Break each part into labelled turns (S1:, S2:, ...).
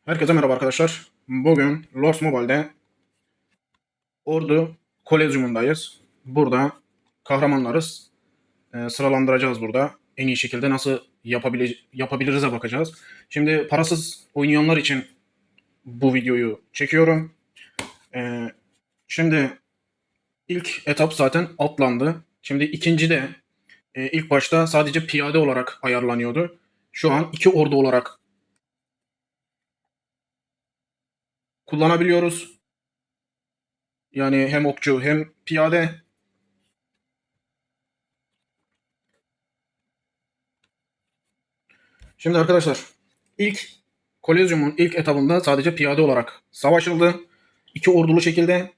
S1: Herkese merhaba arkadaşlar. Bugün Lost Mobile'de Ordu Kolezyumundayız. Burada kahramanlarız. Sıralandıracağız burada. En iyi şekilde nasıl yapabiliriz'e bakacağız. Şimdi parasız oynayanlar için bu videoyu çekiyorum. Ee, Şimdi ilk etap zaten atlandı. Şimdi ikinci de ilk başta sadece piyade olarak ayarlanıyordu. Şu an iki ordu olarak kullanabiliyoruz. Yani hem okçu hem piyade. Şimdi arkadaşlar ilk Kolezyum'un ilk etabında sadece piyade olarak savaşıldı. İki ordulu şekilde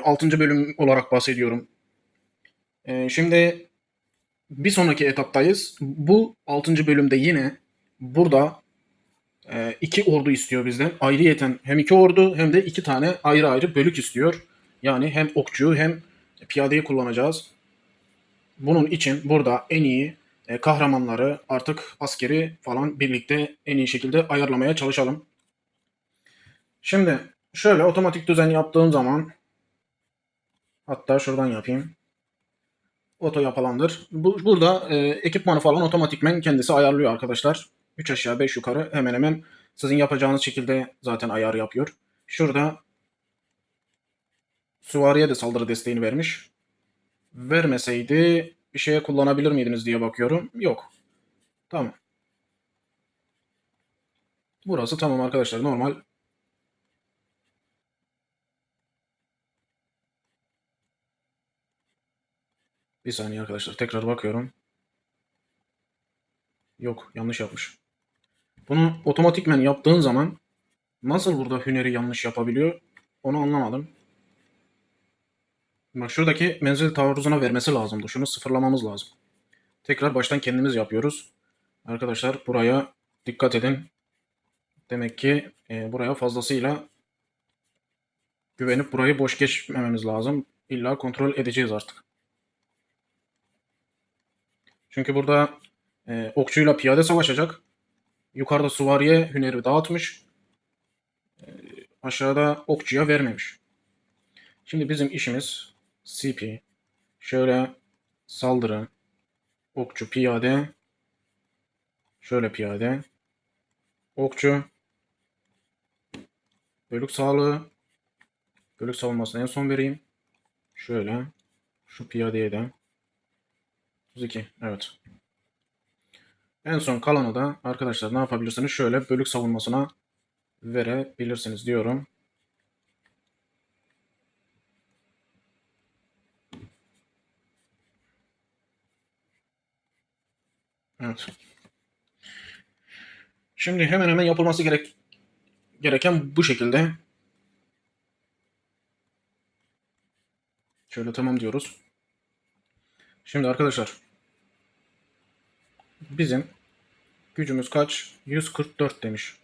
S1: 6. bölüm olarak bahsediyorum. Şimdi bir sonraki etaptayız. Bu 6. bölümde yine burada iki ordu istiyor bizden. Ayrıyeten hem iki ordu hem de iki tane ayrı ayrı bölük istiyor. Yani hem okçuyu hem piyadeyi kullanacağız. Bunun için burada en iyi kahramanları artık askeri falan birlikte en iyi şekilde ayarlamaya çalışalım. Şimdi şöyle otomatik düzen yaptığım zaman, hatta şuradan yapayım. Oto yapılandır. Burada ekipmanı falan otomatikmen kendisi ayarlıyor arkadaşlar. 3 aşağı 5 yukarı hemen hemen sizin yapacağınız şekilde zaten ayar yapıyor. Şurada süvariye de saldırı desteğini vermiş. Vermeseydi bir şeye kullanabilir miydiniz diye bakıyorum. Yok. Tamam. Burası tamam arkadaşlar, normal. Bir saniye arkadaşlar, tekrar bakıyorum. Yok, yanlış yapmış. Bunu otomatikmen yaptığın zaman nasıl burada hüneri yanlış yapabiliyor onu anlamadım. Bak, şuradaki menzil taarruzuna vermesi lazımdı. Şunu sıfırlamamız lazım. Tekrar baştan kendimiz yapıyoruz. Arkadaşlar buraya dikkat edin. Demek ki buraya fazlasıyla güvenip burayı boş geçmememiz lazım. İlla kontrol edeceğiz artık. Çünkü burada okçuyla piyade savaşacak. Yukarıda süvariye hüneri dağıtmış. Aşağıda okçuya vermemiş. Şimdi bizim işimiz CP. Şöyle saldırı, okçu, piyade, şöyle piyade, okçu, bölük sağlığı, bölük savunmasını en son vereyim. Şöyle, şu piyadeye de 32, evet. En son kalanı da arkadaşlar ne yapabilirsiniz? Şöyle bölük savunmasına verebilirsiniz diyorum. Evet. Şimdi hemen hemen yapılması gereken bu şekilde. Şöyle tamam diyoruz. Şimdi arkadaşlar bizim gücümüz kaç? 144 demiş.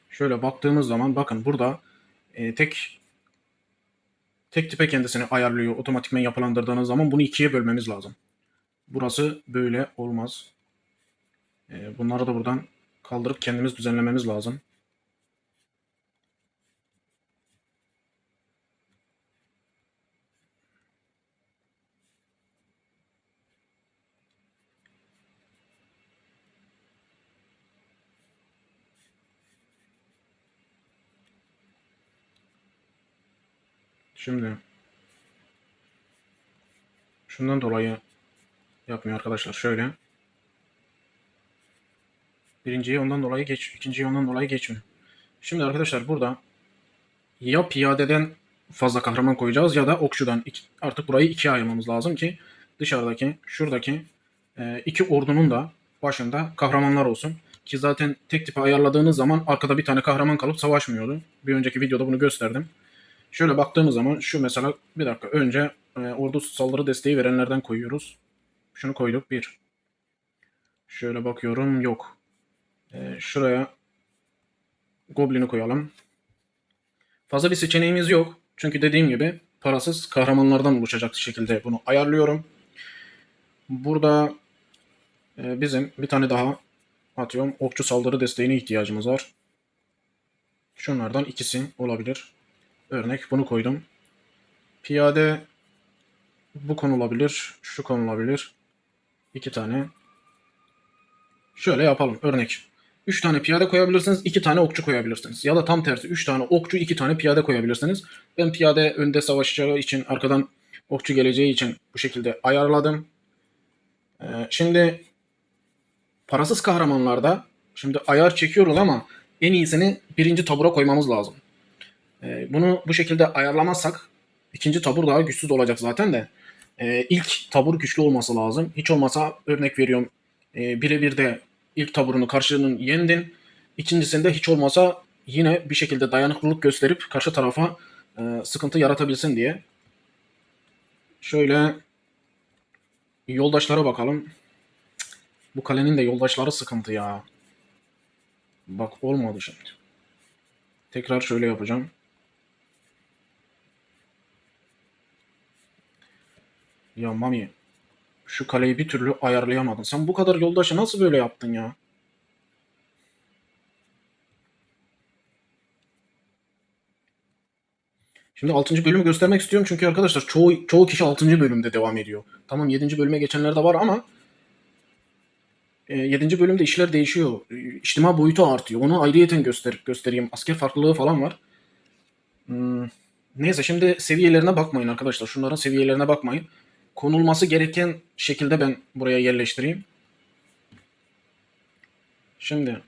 S1: Şöyle baktığımız zaman bakın burada tek tipe kendisini ayarlıyor otomatikman yapılandırdığınız zaman. Bunu ikiye bölmemiz lazım. Burası böyle olmaz. Bunları da buradan kaldırıp kendimiz düzenlememiz lazım. Şimdi şundan dolayı yapmıyor arkadaşlar. Şöyle. Birinciyi ondan dolayı geç, ikinciyi ondan dolayı geçmiyor. Şimdi arkadaşlar burada ya piyadeden fazla kahraman koyacağız ya da okçudan. Artık burayı ikiye ayırmamız lazım ki dışarıdaki, şuradaki iki ordunun da başında kahramanlar olsun. Ki zaten tek tipe ayarladığınız zaman arkada bir tane kahraman kalıp savaşmıyordu. Bir önceki videoda bunu gösterdim. Şöyle baktığımız zaman şu mesela, bir dakika önce ordu saldırı desteği verenlerden koyuyoruz. Şunu koyduk, bir. Şöyle bakıyorum, yok. Şuraya Goblin'i koyalım. Fazla bir seçeneğimiz yok. Çünkü dediğim gibi parasız kahramanlardan oluşacak şekilde bunu ayarlıyorum. Burada bizim bir tane daha atıyorum okçu saldırı desteğine ihtiyacımız var. Şunlardan ikisi olabilir. Örnek bunu koydum. Piyade bu konulabilir. Şu konulabilir. 2 tane. Şöyle yapalım. Örnek. 3 tane piyade koyabilirsiniz. 2 tane okçu koyabilirsiniz. Ya da tam tersi 3 tane okçu 2 tane piyade koyabilirsiniz. Ben piyade önde savaşacağı için arkadan okçu geleceği için bu şekilde ayarladım. Şimdi parasız kahramanlarda şimdi ayar çekiyoruz ama en iyisini birinci tabura koymamız lazım. Bunu bu şekilde ayarlamazsak ikinci tabur daha güçsüz olacak zaten de. İlk tabur güçlü olması lazım. Hiç olmasa örnek veriyorum. Birebir de ilk taburunu karşının yendin. İkincisinde hiç olmasa yine bir şekilde dayanıklılık gösterip karşı tarafa sıkıntı yaratabilsin diye. Şöyle yoldaşlara bakalım. Bu kalenin de yoldaşları sıkıntı ya. Bak olmadı şimdi. Tekrar şöyle yapacağım. Ya Mami şu kaleyi bir türlü ayarlayamadın. Sen bu kadar yoldaşı nasıl böyle yaptın ya? Şimdi 6. bölümü göstermek istiyorum çünkü arkadaşlar çoğu kişi 6. bölümde devam ediyor. Tamam 7. bölüme geçenler de var ama 7. bölümde işler değişiyor. İçtima boyutu artıyor. Onu ayrıyeten göstereyim. Asker farklılığı falan var. Neyse şimdi seviyelerine bakmayın arkadaşlar. Şunların seviyelerine bakmayın. Konulması gereken şekilde ben buraya yerleştireyim. Şimdi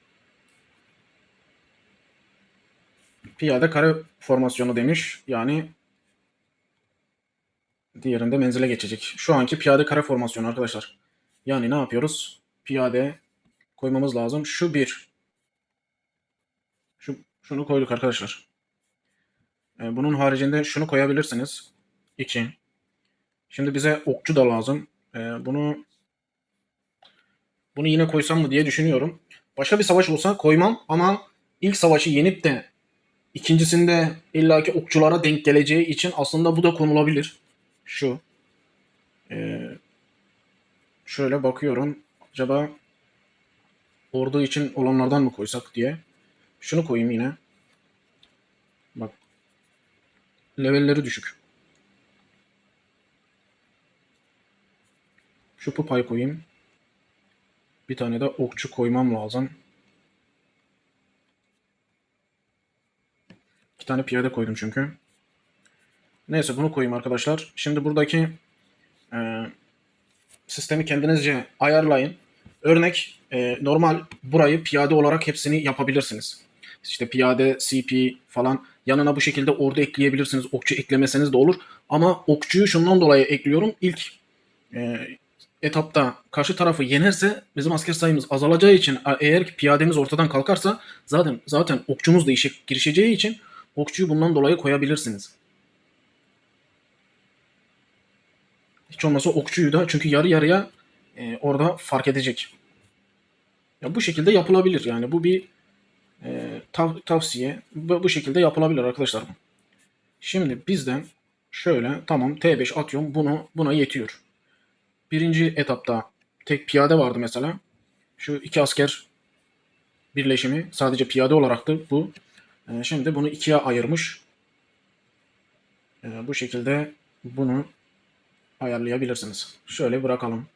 S1: piyade kare formasyonu demiş. Yani diğerinde menzile geçecek. Şu anki piyade kare formasyonu arkadaşlar. Yani ne yapıyoruz? Piyade koymamız lazım. Şu bir. Şunu koyduk arkadaşlar. Bunun haricinde şunu koyabilirsiniz. 2. Şimdi bize okçu da lazım. Bunu yine koysam mı diye düşünüyorum. Başka bir savaş olsa koymam ama ilk savaşı yenip de ikincisinde illaki okçulara denk geleceği için aslında bu da konulabilir. Şu. Şöyle bakıyorum. Acaba ordu için olanlardan mı koysak diye. Şunu koyayım yine. Bak. Levelleri düşük. Şu pupayı koyayım. Bir tane de okçu koymam lazım. 2 tane piyade koydum çünkü. Neyse bunu koyayım arkadaşlar. Şimdi buradaki e, sistemi kendinizce ayarlayın. Örnek normal burayı piyade olarak hepsini yapabilirsiniz. İşte piyade, CP falan yanına bu şekilde ordu ekleyebilirsiniz. Okçu eklemeseniz de olur. Ama okçuyu şundan dolayı ekliyorum. İlk e, etapta karşı tarafı yenerse bizim asker sayımız azalacağı için eğer ki piyademiz ortadan kalkarsa zaten okçumuz da işe girişeceği için okçuyu bundan dolayı koyabilirsiniz. Hiç olmazsa okçuyu da çünkü yarı yarıya orada fark edecek. Ya bu şekilde yapılabilir yani bu bir tavsiye. Bu şekilde yapılabilir arkadaşlar. Şimdi bizden şöyle tamam T5 atıyorum buna yetiyor. Birinci etapta tek piyade vardı mesela. Şu iki asker birleşimi sadece piyade olaraktı bu. Şimdi bunu ikiye ayırmış. Bu şekilde bunu ayarlayabilirsiniz. Şöyle bırakalım.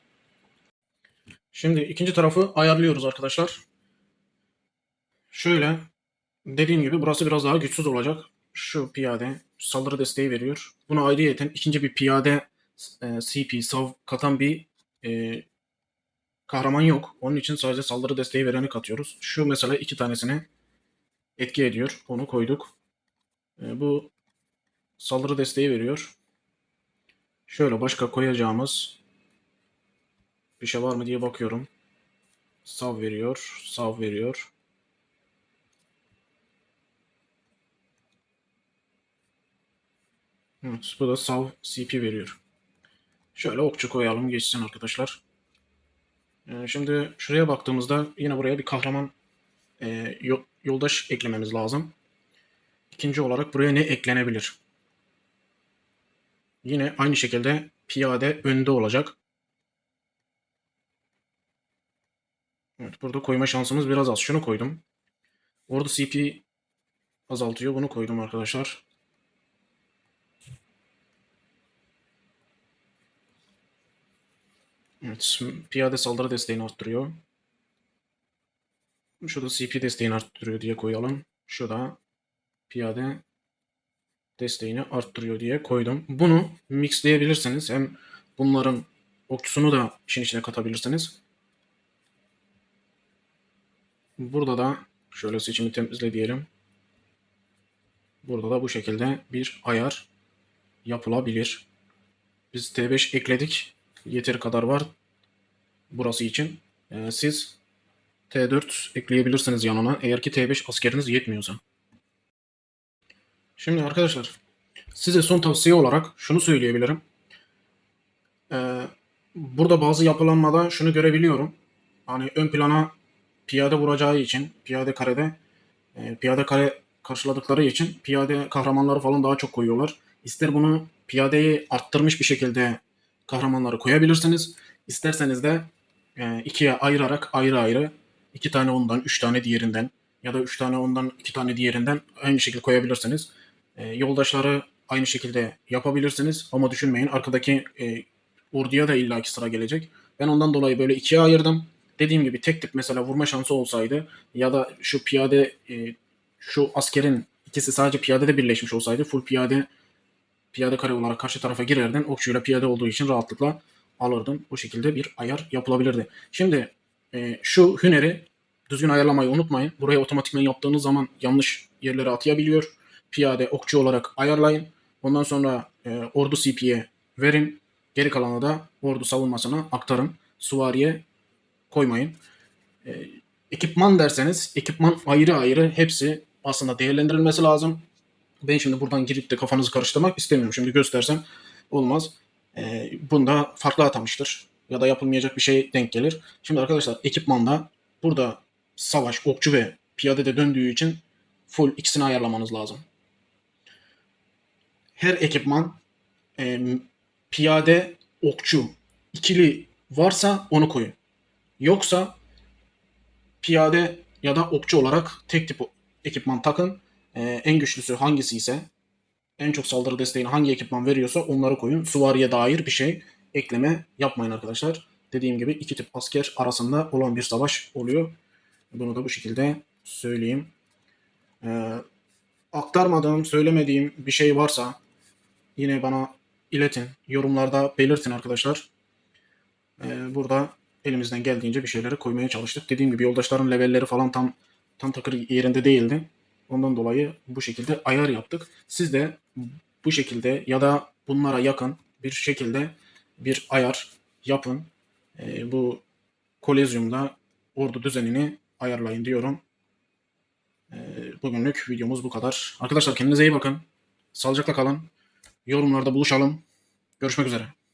S1: Şimdi ikinci tarafı ayarlıyoruz arkadaşlar. Şöyle dediğim gibi burası biraz daha güçsüz olacak. Şu piyade saldırı desteği veriyor. Buna ayrıyeten ikinci bir piyade CP, sav katan bir e, kahraman yok. Onun için sadece saldırı desteği vereni katıyoruz. Şu mesela 2 tanesine etki ediyor. Onu koyduk. Bu saldırı desteği veriyor. Şöyle başka koyacağımız bir şey var mı diye bakıyorum. Sav veriyor. Sav veriyor. Evet, bu da sav CP veriyor. Şöyle okçu koyalım geçsin arkadaşlar. Şimdi şuraya baktığımızda yine buraya bir kahraman yoldaş eklememiz lazım. İkinci olarak buraya ne eklenebilir? Yine aynı şekilde piyade önde olacak. Evet, burada koyma şansımız biraz az. Şunu koydum. Ordu CP azaltıyor. Bunu koydum arkadaşlar. Evet, piyade saldırı desteğini arttırıyor. Şurada CP desteğini arttırıyor diye koyalım. Şurada piyade desteğini arttırıyor diye koydum. Bunu mixleyebilirsiniz. Hem bunların okçusunu da işin içine katabilirsiniz. Burada da şöyle seçimi temizle diyelim. Burada da bu şekilde bir ayar yapılabilir. Biz T5 ekledik. Yeteri kadar var burası için. Siz T4 ekleyebilirsiniz yanına. Eğer ki T5 askeriniz yetmiyorsa. Şimdi arkadaşlar size son tavsiye olarak şunu söyleyebilirim. Burada bazı yapılanmada şunu görebiliyorum. Hani ön plana piyade vuracağı için piyade kare karşıladıkları için piyade kahramanları falan daha çok koyuyorlar. İster bunu piyadeyi arttırmış bir şekilde kahramanları koyabilirsiniz. İsterseniz de ikiye ayırarak ayrı ayrı iki tane ondan, üç tane diğerinden ya da üç tane ondan, iki tane diğerinden aynı şekilde koyabilirsiniz. Yoldaşları aynı şekilde yapabilirsiniz ama düşünmeyin arkadaki orduya da illaki sıra gelecek. Ben ondan dolayı böyle ikiye ayırdım. Dediğim gibi tek tip mesela vurma şansı olsaydı ya da şu piyade şu askerin ikisi sadece piyadede birleşmiş olsaydı full piyade kare olarak karşı tarafa girerdin. Okçuyla piyade olduğu için rahatlıkla alırdın. Bu şekilde bir ayar yapılabilirdi. Şimdi şu hüneri düzgün ayarlamayı unutmayın. Buraya otomatikman yaptığınız zaman yanlış yerlere atayabiliyor. Piyade okçu olarak ayarlayın. Ondan sonra ordu CP'ye verin. Geri kalanı da ordu savunmasına aktarın. Süvariye koymayın. Ekipman derseniz ekipman ayrı ayrı hepsi aslında değerlendirilmesi lazım. Ben şimdi buradan girip de kafanızı karıştırmak istemiyorum. Şimdi göstersem olmaz. Bunda farklı atamıştır. Ya da yapılmayacak bir şey denk gelir. Şimdi arkadaşlar ekipmanda burada savaş, okçu ve piyade de döndüğü için full ikisini ayarlamanız lazım. Her ekipman e, piyade, okçu ikili varsa onu koyun. Yoksa piyade ya da okçu olarak tek tip ekipman takın. En güçlüsü hangisi ise en çok saldırı desteğini hangi ekipman veriyorsa onları koyun. Süvariye dair bir şey ekleme yapmayın arkadaşlar. Dediğim gibi iki tip asker arasında olan bir savaş oluyor. Bunu da bu şekilde söyleyeyim. Ee, Aktarmadığım, söylemediğim bir şey varsa yine bana iletin. Yorumlarda belirtin arkadaşlar. Burada elimizden geldiğince bir şeyleri koymaya çalıştık. Dediğim gibi yoldaşların levelleri falan tam takır yerinde değildi. Ondan dolayı bu şekilde ayar yaptık. Siz de bu şekilde ya da bunlara yakın bir şekilde bir ayar yapın. Bu Kolezyum'da ordu düzenini ayarlayın diyorum. Bugünlük videomuz bu kadar. Arkadaşlar kendinize iyi bakın. Sağlıcakla kalın. Yorumlarda buluşalım. Görüşmek üzere.